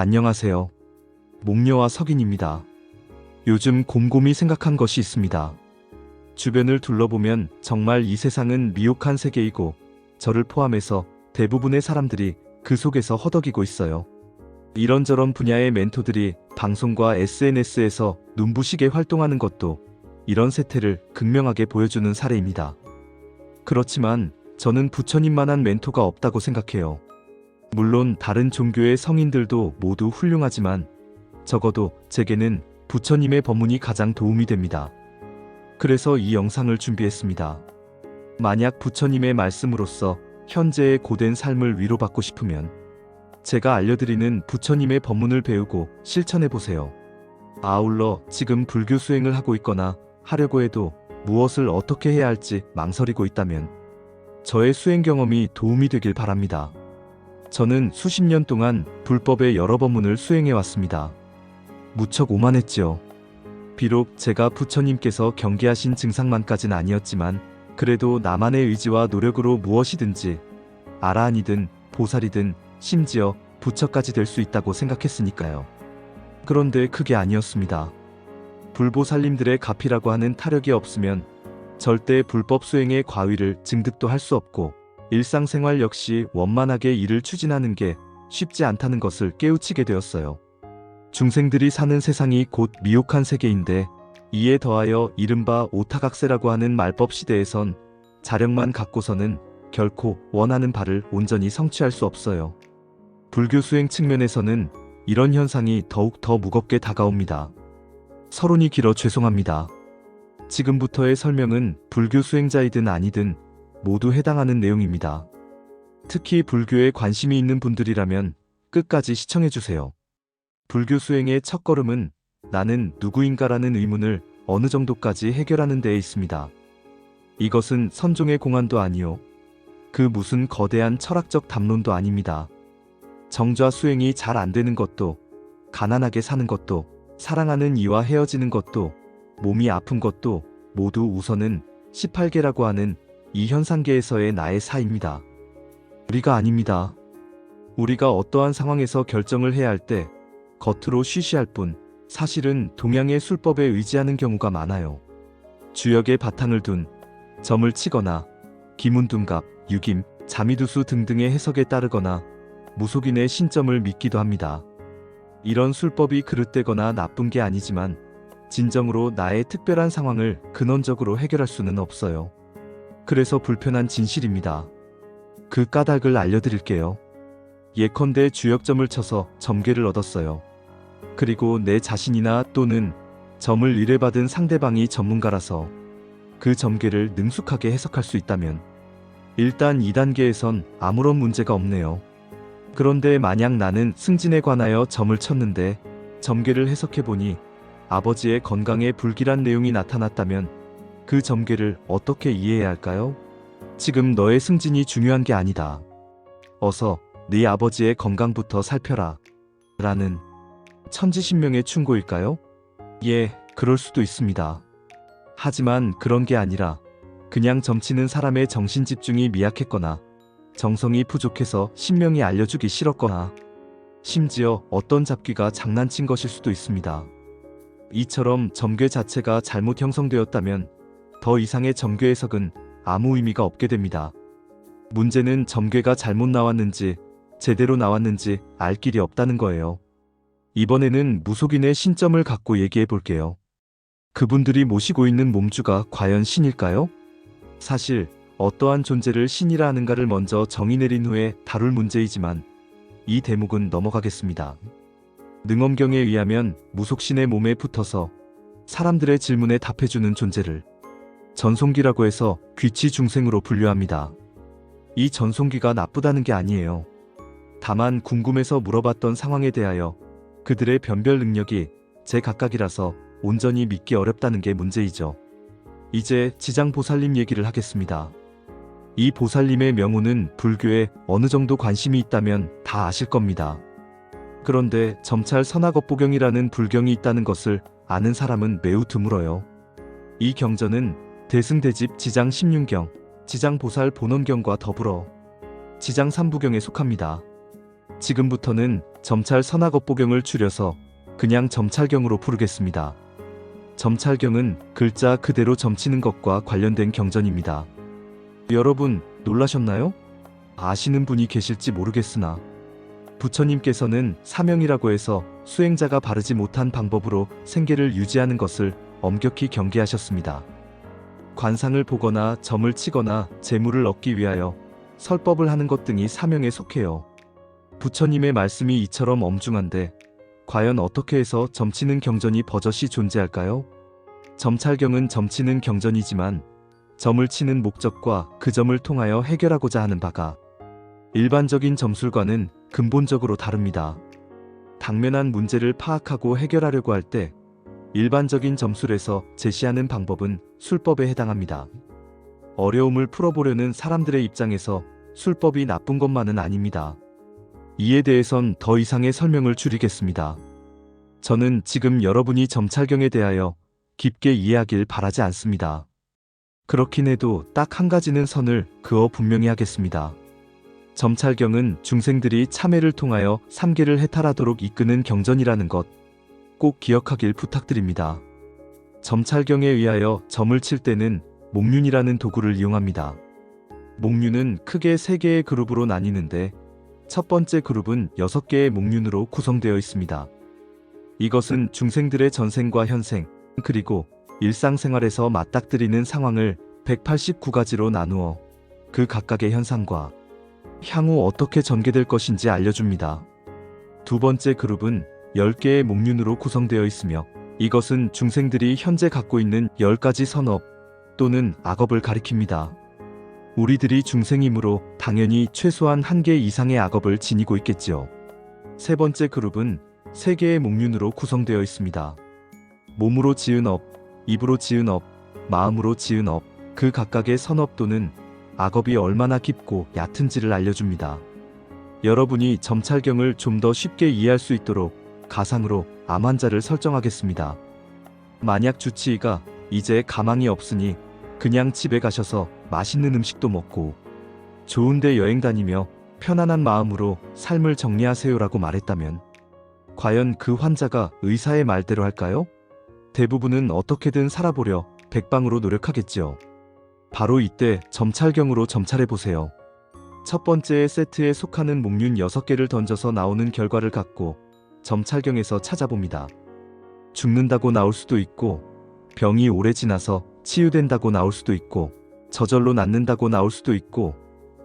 안녕하세요. 목녀와 석인입니다. 요즘 곰곰이 생각한 것이 있습니다. 주변을 둘러보면 정말 이 세상은 미혹한 세계이고 저를 포함해서 대부분의 사람들이 그 속에서 허덕이고 있어요. 이런저런 분야의 멘토들이 방송과 SNS에서 눈부시게 활동하는 것도 이런 세태를 극명하게 보여주는 사례입니다. 그렇지만 저는 부처님만한 멘토가 없다고 생각해요. 물론 다른 종교의 성인들도 모두 훌륭하지만 적어도 제게는 부처님의 법문이 가장 도움이 됩니다. 그래서 이 영상을 준비했습니다. 만약 부처님의 말씀으로써 현재의 고된 삶을 위로받고 싶으면 제가 알려드리는 부처님의 법문을 배우고 실천해보세요. 아울러 지금 불교 수행을 하고 있거나 하려고 해도 무엇을 어떻게 해야 할지 망설이고 있다면 저의 수행 경험이 도움이 되길 바랍니다. 저는 수십 년 동안 불법의 여러 법문을 수행해왔습니다. 무척 오만했지요. 비록 제가 부처님께서 경계하신 증상만까진 아니었지만 그래도 나만의 의지와 노력으로 무엇이든지 아라한이든 보살이든 심지어 부처까지 될 수 있다고 생각했으니까요. 그런데 그게 아니었습니다. 불보살님들의 가피라고 하는 타력이 없으면 절대 불법 수행의 과위를 증득도 할 수 없고 일상생활 역시 원만하게 일을 추진하는 게 쉽지 않다는 것을 깨우치게 되었어요. 중생들이 사는 세상이 곧 미혹한 세계인데 이에 더하여 이른바 오타각세라고 하는 말법 시대에선 자력만 갖고서는 결코 원하는 바를 온전히 성취할 수 없어요. 불교 수행 측면에서는 이런 현상이 더욱 더 무겁게 다가옵니다. 서론이 길어 죄송합니다. 지금부터의 설명은 불교 수행자이든 아니든 모두 해당하는 내용입니다. 특히 불교에 관심이 있는 분들이라면 끝까지 시청해주세요. 불교 수행의 첫걸음은 나는 누구인가라는 의문을 어느 정도까지 해결하는 데에 있습니다. 이것은 선종의 공안도 아니요. 그 무슨 거대한 철학적 담론도 아닙니다. 정좌 수행이 잘 안 되는 것도, 가난하게 사는 것도, 사랑하는 이와 헤어지는 것도, 몸이 아픈 것도 모두 우선은 18개라고 하는 이 현상계에서의 나의 사입니다. 우리가 아닙니다. 우리가 어떠한 상황에서 결정을 해야 할 때 겉으로 쉬쉬할 뿐 사실은 동양의 술법에 의지하는 경우가 많아요. 주역의 바탕을 둔 점을 치거나 기문둔갑, 유김, 자미두수 등등의 해석에 따르거나 무속인의 신점을 믿기도 합니다. 이런 술법이 그릇되거나 나쁜 게 아니지만 진정으로 나의 특별한 상황을 근원적으로 해결할 수는 없어요. 그래서 불편한 진실입니다. 그 까닭을 알려드릴게요. 예컨대 주역점을 쳐서 점괘를 얻었어요. 그리고 내 자신이나 또는 점을 의뢰받은 상대방이 전문가라서 그 점괘를 능숙하게 해석할 수 있다면 일단 2단계에선 아무런 문제가 없네요. 그런데 만약 나는 승진에 관하여 점을 쳤는데 점괘를 해석해보니 아버지의 건강에 불길한 내용이 나타났다면 그 점괘를 어떻게 이해해야 할까요? 지금 너의 승진이 중요한 게 아니다. 어서 네 아버지의 건강부터 살펴라. 라는 천지신명의 충고일까요? 예, 그럴 수도 있습니다. 하지만 그런 게 아니라 그냥 점치는 사람의 정신집중이 미약했거나 정성이 부족해서 신명이 알려주기 싫었거나 심지어 어떤 잡귀가 장난친 것일 수도 있습니다. 이처럼 점괘 자체가 잘못 형성되었다면 더 이상의 점괘 해석은 아무 의미가 없게 됩니다. 문제는 점괘가 잘못 나왔는지 제대로 나왔는지 알 길이 없다는 거예요. 이번에는 무속인의 신점을 갖고 얘기해 볼게요. 그분들이 모시고 있는 몸주가 과연 신일까요? 사실 어떠한 존재를 신이라 하는가를 먼저 정의 내린 후에 다룰 문제이지만 이 대목은 넘어가겠습니다. 능엄경에 의하면 무속신의 몸에 붙어서 사람들의 질문에 답해주는 존재를 전송기라고 해서 귀치 중생으로 분류합니다. 이 전송기가 나쁘다는 게 아니에요. 다만 궁금해서 물어봤던 상황에 대하여 그들의 변별 능력이 제각각이라서 온전히 믿기 어렵다는 게 문제이죠. 이제 지장보살님 얘기를 하겠습니다. 이 보살님의 명호는 불교에 어느 정도 관심이 있다면 다 아실 겁니다. 그런데 점찰 선악업보경이라는 불경이 있다는 것을 아는 사람은 매우 드물어요. 이 경전은 대승대집 지장 16경, 지장보살 본원경과 더불어 지장 3부경에 속합니다. 지금부터는 점찰 선악업보경을 줄여서 그냥 점찰경으로 부르겠습니다. 점찰경은 글자 그대로 점치는 것과 관련된 경전입니다. 여러분 놀라셨나요? 아시는 분이 계실지 모르겠으나 부처님께서는 사명이라고 해서 수행자가 바르지 못한 방법으로 생계를 유지하는 것을 엄격히 경계하셨습니다. 관상을 보거나 점을 치거나 재물을 얻기 위하여 설법을 하는 것 등이 사명에 속해요. 부처님의 말씀이 이처럼 엄중한데 과연 어떻게 해서 점치는 경전이 버젓이 존재할까요? 점찰경은 점치는 경전이지만 점을 치는 목적과 그 점을 통하여 해결하고자 하는 바가 일반적인 점술과는 근본적으로 다릅니다. 당면한 문제를 파악하고 해결하려고 할 때 일반적인 점술에서 제시하는 방법은 술법에 해당합니다. 어려움을 풀어보려는 사람들의 입장에서 술법이 나쁜 것만은 아닙니다. 이에 대해선 더 이상의 설명을 줄이겠습니다. 저는 지금 여러분이 점찰경에 대하여 깊게 이해하길 바라지 않습니다. 그렇긴 해도 딱 한 가지는 선을 그어 분명히 하겠습니다. 점찰경은 중생들이 참회를 통하여 삼계를 해탈하도록 이끄는 경전이라는 것 꼭 기억하길 부탁드립니다. 점찰경에 의하여 점을 칠 때는 목륜이라는 도구를 이용합니다. 목륜은 크게 3개의 그룹으로 나뉘는데 첫 번째 그룹은 6개의 목륜으로 구성되어 있습니다. 이것은 중생들의 전생과 현생, 그리고 일상생활에서 맞닥뜨리는 상황을 189가지로 나누어 그 각각의 현상과 향후 어떻게 전개될 것인지 알려줍니다. 두 번째 그룹은 10개의 목륜으로 구성되어 있으며 이것은 중생들이 현재 갖고 있는 10가지 선업 또는 악업을 가리킵니다. 우리들이 중생이므로 당연히 최소한 1개 이상의 악업을 지니고 있겠지요. 세 번째 그룹은 3개의 목륜으로 구성되어 있습니다. 몸으로 지은 업, 입으로 지은 업, 마음으로 지은 업, 그 각각의 선업 또는 악업이 얼마나 깊고 얕은지를 알려줍니다. 여러분이 점찰경을 좀 더 쉽게 이해할 수 있도록 가상으로 암 환자를 설정하겠습니다. 만약 주치의가 이제 가망이 없으니 그냥 집에 가셔서 맛있는 음식도 먹고 좋은데 여행 다니며 편안한 마음으로 삶을 정리하세요라고 말했다면 과연 그 환자가 의사의 말대로 할까요? 대부분은 어떻게든 살아보려 백방으로 노력하겠지요. 바로 이때 점찰경으로 점찰해보세요. 첫 번째 세트에 속하는 목륜 6개를 던져서 나오는 결과를 갖고 점찰경에서 찾아봅니다. 죽는다고 나올 수도 있고 병이 오래 지나서 치유된다고 나올 수도 있고 저절로 낫는다고 나올 수도 있고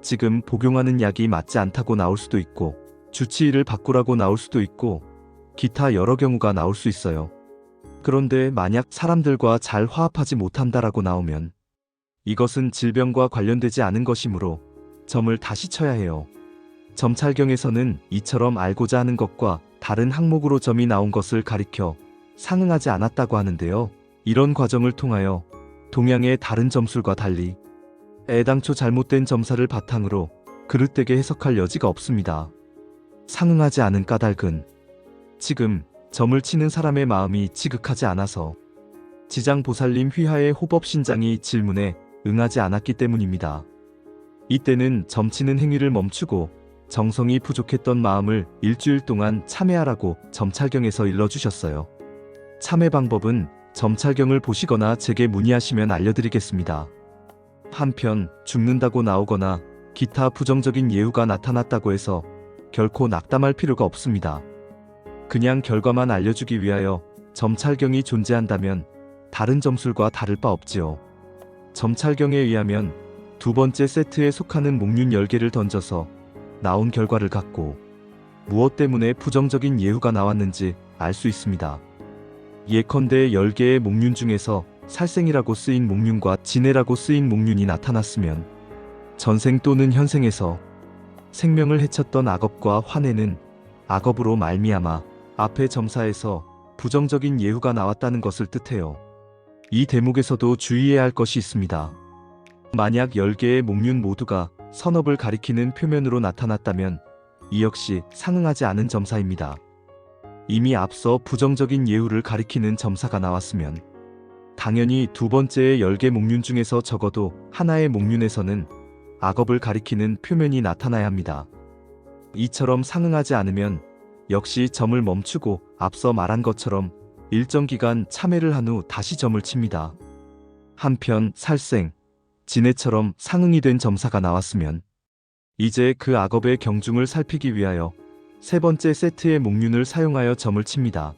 지금 복용하는 약이 맞지 않다고 나올 수도 있고 주치의를 바꾸라고 나올 수도 있고 기타 여러 경우가 나올 수 있어요. 그런데 만약 사람들과 잘 화합하지 못한다라고 나오면 이것은 질병과 관련되지 않은 것이므로 점을 다시 쳐야 해요. 점찰경에서는 이처럼 알고자 하는 것과 다른 항목으로 점이 나온 것을 가리켜 상응하지 않았다고 하는데요. 이런 과정을 통하여 동양의 다른 점술과 달리 애당초 잘못된 점사를 바탕으로 그릇되게 해석할 여지가 없습니다. 상응하지 않은 까닭은 지금 점을 치는 사람의 마음이 지극하지 않아서 지장보살님 휘하의 호법신장이 질문에 응하지 않았기 때문입니다. 이때는 점치는 행위를 멈추고 정성이 부족했던 마음을 일주일 동안 참회하라고 점찰경에서 일러주셨어요. 참회 방법은 점찰경을 보시거나 제게 문의하시면 알려드리겠습니다. 한편 죽는다고 나오거나 기타 부정적인 예후가 나타났다고 해서 결코 낙담할 필요가 없습니다. 그냥 결과만 알려주기 위하여 점찰경이 존재한다면 다른 점술과 다를 바 없지요. 점찰경에 의하면 두 번째 세트에 속하는 목륜 10개를 던져서 나온 결과를 갖고 무엇 때문에 부정적인 예후가 나왔는지 알 수 있습니다. 예컨대 10개의 목륜 중에서 살생이라고 쓰인 목륜과 진해라고 쓰인 목륜이 나타났으면 전생 또는 현생에서 생명을 해쳤던 악업과 환해는 악업으로 말미암아 앞의 점사에서 부정적인 예후가 나왔다는 것을 뜻해요. 이 대목에서도 주의해야 할 것이 있습니다. 만약 10개의 목륜 모두가 선업을 가리키는 표면으로 나타났다면 이 역시 상응하지 않은 점사입니다. 이미 앞서 부정적인 예후를 가리키는 점사가 나왔으면 당연히 두 번째의 10개 목륜 중에서 적어도 하나의 목륜에서는 악업을 가리키는 표면이 나타나야 합니다. 이처럼 상응하지 않으면 역시 점을 멈추고 앞서 말한 것처럼 일정 기간 참회를 한 후 다시 점을 칩니다. 한편 살생, 진해처럼 상응이 된 점사가 나왔으면 이제 그 악업의 경중을 살피기 위하여 세 번째 세트의 목륜을 사용하여 점을 칩니다.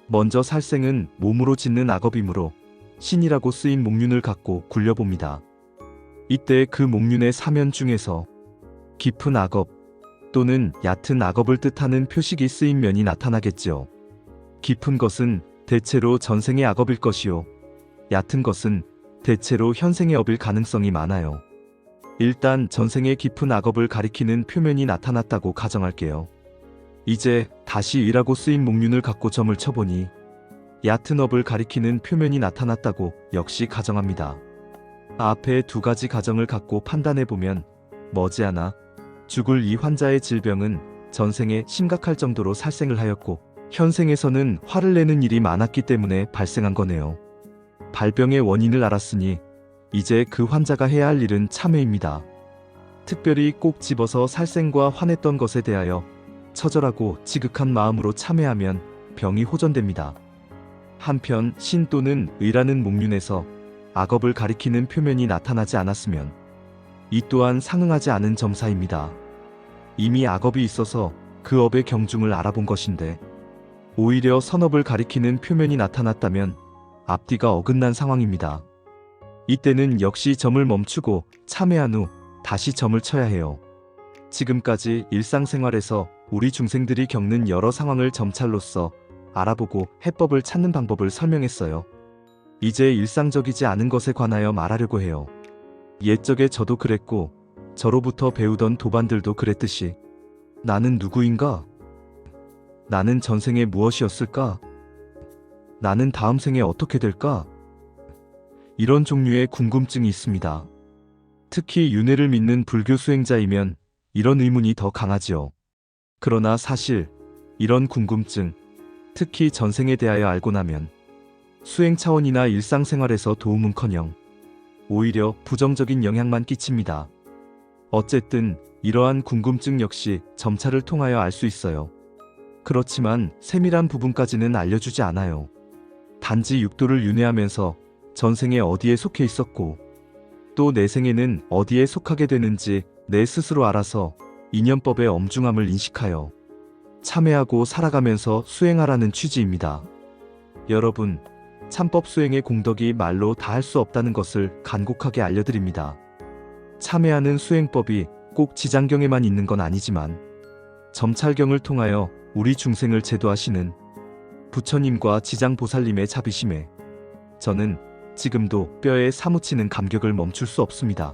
먼저 살생은 몸으로 짓는 악업이므로 신이라고 쓰인 목륜을 갖고 굴려봅니다. 이때 그 목륜의 사면 중에서 깊은 악업 또는 얕은 악업을 뜻하는 표식이 쓰인 면이 나타나겠지요. 깊은 것은 대체로 전생의 악업일 것이요, 얕은 것은 대체로 현생의 업일 가능성이 많아요. 일단 전생의 깊은 악업을 가리키는 표면이 나타났다고 가정할게요. 이제 다시 의라고 쓰인 목륜을 갖고 점을 쳐보니 얕은 업을 가리키는 표면이 나타났다고 역시 가정합니다. 앞에 두 가지 가정을 갖고 판단해보면 머지않아 죽을 이 환자의 질병은 전생에 심각할 정도로 살생을 하였고 현생에서는 화를 내는 일이 많았기 때문에 발생한 거네요. 발병의 원인을 알았으니 이제 그 환자가 해야 할 일은 참회입니다. 특별히 꼭 집어서 살생과 화냈던 것에 대하여 처절하고 지극한 마음으로 참회하면 병이 호전됩니다. 한편 신 또는 의라는 목륜에서 악업을 가리키는 표면이 나타나지 않았으면 이 또한 상응하지 않은 점사입니다. 이미 악업이 있어서 그 업의 경중을 알아본 것인데 오히려 선업을 가리키는 표면이 나타났다면 앞뒤가 어긋난 상황입니다. 이때는 역시 점을 멈추고 참회한 후 다시 점을 쳐야 해요. 지금까지 일상생활에서 우리 중생들이 겪는 여러 상황을 점찰로서 알아보고 해법을 찾는 방법을 설명했어요. 이제 일상적이지 않은 것에 관하여 말하려고 해요. 옛적에 저도 그랬고 저로부터 배우던 도반들도 그랬듯이 나는 누구인가? 나는 전생에 무엇이었을까? 나는 다음 생에 어떻게 될까? 이런 종류의 궁금증이 있습니다. 특히 윤회를 믿는 불교 수행자이면 이런 의문이 더 강하지요. 그러나 사실 이런 궁금증, 특히 전생에 대하여 알고 나면 수행 차원이나 일상생활에서 도움은커녕 오히려 부정적인 영향만 끼칩니다. 어쨌든 이러한 궁금증 역시 점차를 통하여 알 수 있어요. 그렇지만 세밀한 부분까지는 알려주지 않아요. 단지 육도를 윤회하면서 전생에 어디에 속해 있었고 또 내생에는 어디에 속하게 되는지 내 스스로 알아서 인연법의 엄중함을 인식하여 참회하고 살아가면서 수행하라는 취지입니다. 여러분, 참법 수행의 공덕이 말로 다 할 수 없다는 것을 간곡하게 알려드립니다. 참회하는 수행법이 꼭 지장경에만 있는 건 아니지만 점찰경을 통하여 우리 중생을 제도하시는 부처님과 지장보살님의 자비심에 저는 지금도 뼈에 사무치는 감격을 멈출 수 없습니다.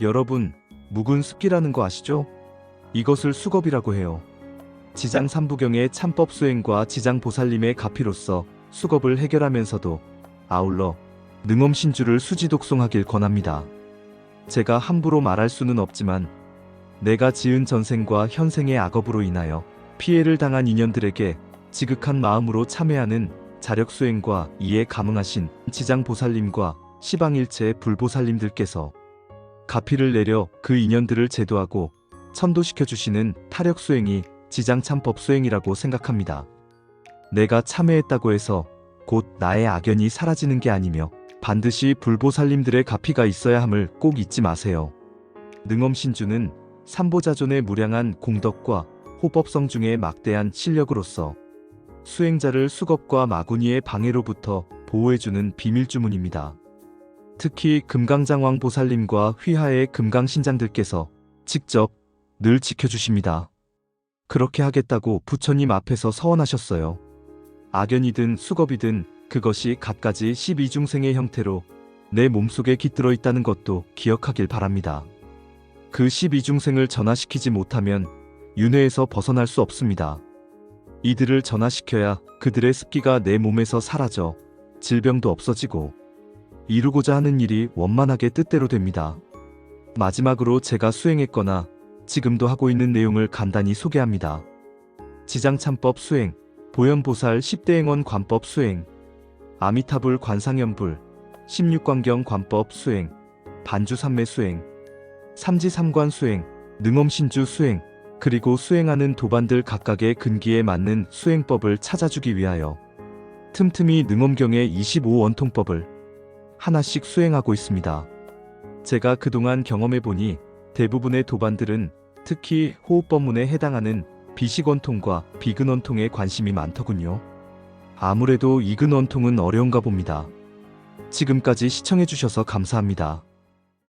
여러분, 묵은 습기라는 거 아시죠? 이것을 수겁이라고 해요. 지장 삼부경의 참법 수행과 지장보살님의 가피로서 수겁을 해결하면서도 아울러 능엄신주를 수지독송하길 권합니다. 제가 함부로 말할 수는 없지만 내가 지은 전생과 현생의 악업으로 인하여 피해를 당한 인연들에게 지극한 마음으로 참회하는 자력수행과 이에 감응하신 지장보살님과 시방일체 불보살님들께서 가피를 내려 그 인연들을 제도하고 천도시켜주시는 타력수행이 지장참법수행이라고 생각합니다. 내가 참회했다고 해서 곧 나의 악연이 사라지는 게 아니며 반드시 불보살님들의 가피가 있어야 함을 꼭 잊지 마세요. 능엄신주는 삼보자존의 무량한 공덕과 호법성 중에 막대한 실력으로서 수행자를 수겁과 마구니의 방해로부터 보호해주는 비밀주문입니다. 특히 금강장왕 보살님과 휘하의 금강신장들께서 직접 늘 지켜주십니다. 그렇게 하겠다고 부처님 앞에서 서원하셨어요. 악연이든 수겁이든 그것이 갖가지 12중생의 형태로 내 몸속에 깃들어 있다는 것도 기억하길 바랍니다. 그 12중생을 전화시키지 못하면 윤회에서 벗어날 수 없습니다. 이들을 전화시켜야 그들의 습기가 내 몸에서 사라져 질병도 없어지고 이루고자 하는 일이 원만하게 뜻대로 됩니다. 마지막으로 제가 수행했거나 지금도 하고 있는 내용을 간단히 소개합니다. 지장참법 수행, 보현보살 10대행원 관법 수행, 아미타불 관상연불, 16광경 관법 수행, 반주삼매 수행, 삼지삼관 수행, 능엄신주 수행, 그리고 수행하는 도반들 각각의 근기에 맞는 수행법을 찾아주기 위하여 틈틈이 능엄경의 25원통법을 하나씩 수행하고 있습니다. 제가 그동안 경험해보니 대부분의 도반들은 특히 호흡법문에 해당하는 비식원통과 비근원통에 관심이 많더군요. 아무래도 이근원통은 어려운가 봅니다. 지금까지 시청해주셔서 감사합니다.